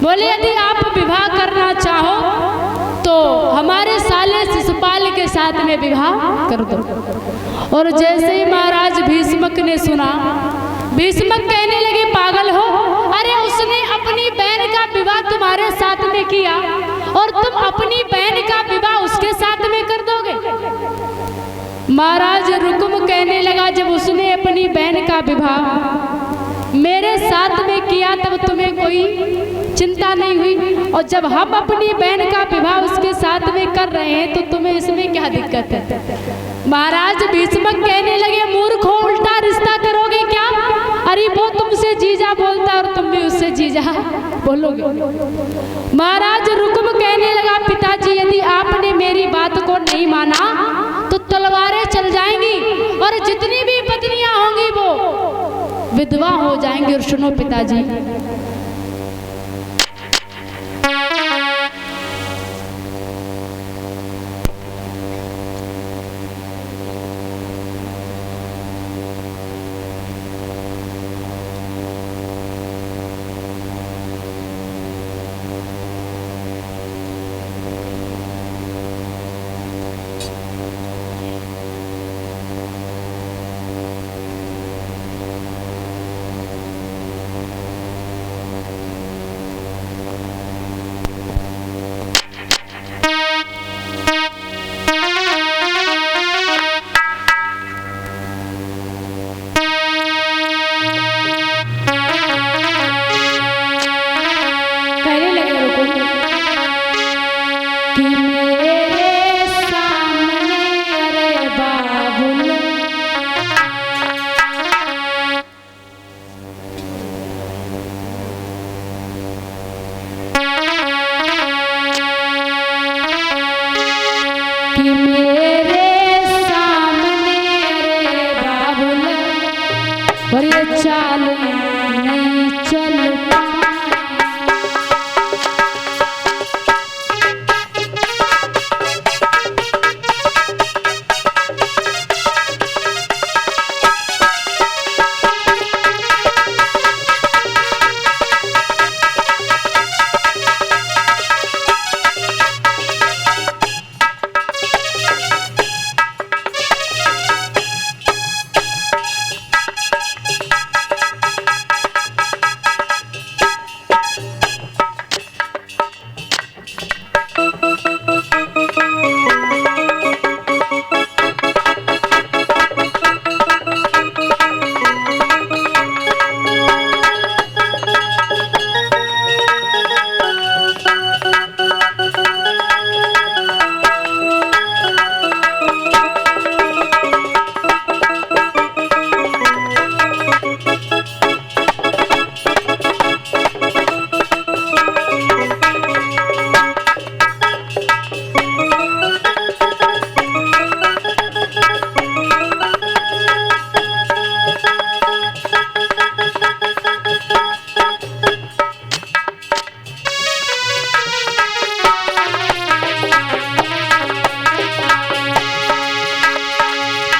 बोले यदि आप विवाह करना चाहो तो हमारे साले शिशुपाल के साथ में विवाह कर दो। और जैसे ही महाराज भीष्मक ने सुना, भीष्मक कहने लगे पागल हो, अरे उसने अपनी बहन का विवाह तुम्हारे साथ में किया और तुम अपनी बहन का विवाह उसके साथ में कर दोगे। महाराज रुकुम कहने लगा जब उसने अपनी बहन का विवाह मेरे साथ में किया तब तुम्हें कोई चिंता नहीं हुई, और जब हम अपनी बहन का विवाह उसके साथ में कर रहे हैं तो तुम्हें इसमें क्या दिक्कत है। महाराज भीष्मक कहने लगे मूर्ख हो, उल्टा रिश्ता करोगे क्या? अरे वो तुमसे जीजा बोलता और तुम भी उससे जीजा बोलोगे। महाराज रुकुम कहने लगा पिताजी यदि आपने मेरी बात को नहीं माना तो तलवारें चल जाएंगी और जितनी भी पत्नियां होंगी वो विधवा हो जाएंगी। और सुनो पिताजी, और ये चाल नहीं चलता।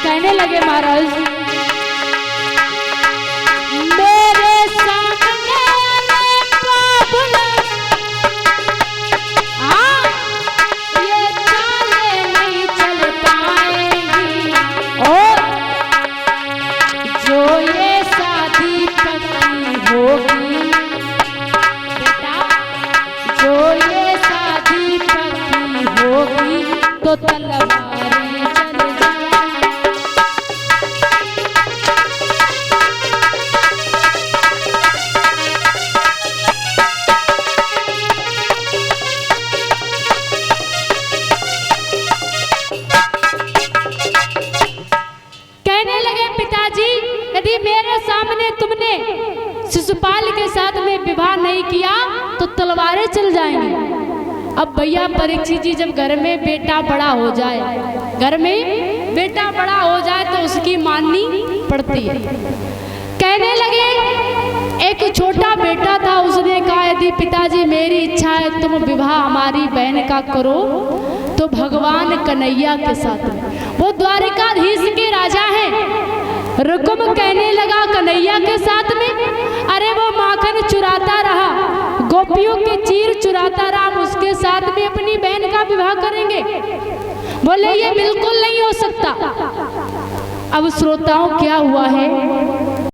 कहने लगे महाराज मेरे सामने बाबुल, हाँ ये चालें नहीं चल पाएंगी और जो ये शादी पक्की होगी बेटा, जो ये शादी पक्की होगी तो तलवारें चल जाएंगी। यदि मेरे सामने तुमने शिशुपाल के साथ में विवाह नहीं किया तो तलवारें चल जाएंगी। अब भैया परीक्षित जी जब घर में बेटा बड़ा हो जाए, घर में बेटा बड़ा हो जाए तो उसकी माननी पड़ती है। कहने लगे एक छोटा बेटा था, उसने कहा यदि पिताजी मेरी इच्छा है तुम विवाह हमारी बहन का करो तो भगवान कन्हैया के साथ में, वो द्वारिकाधीश के राजा हैं। रुकुम कहने लगा कन्हैया के साथ में, अरे वो माखन चुराता रहा, गोपियों के चीर चुराता राम उसके साथ में अपनी बहन का विवाह करेंगे? बोले ये बिल्कुल नहीं हो सकता। अब श्रोताओं क्या हुआ है,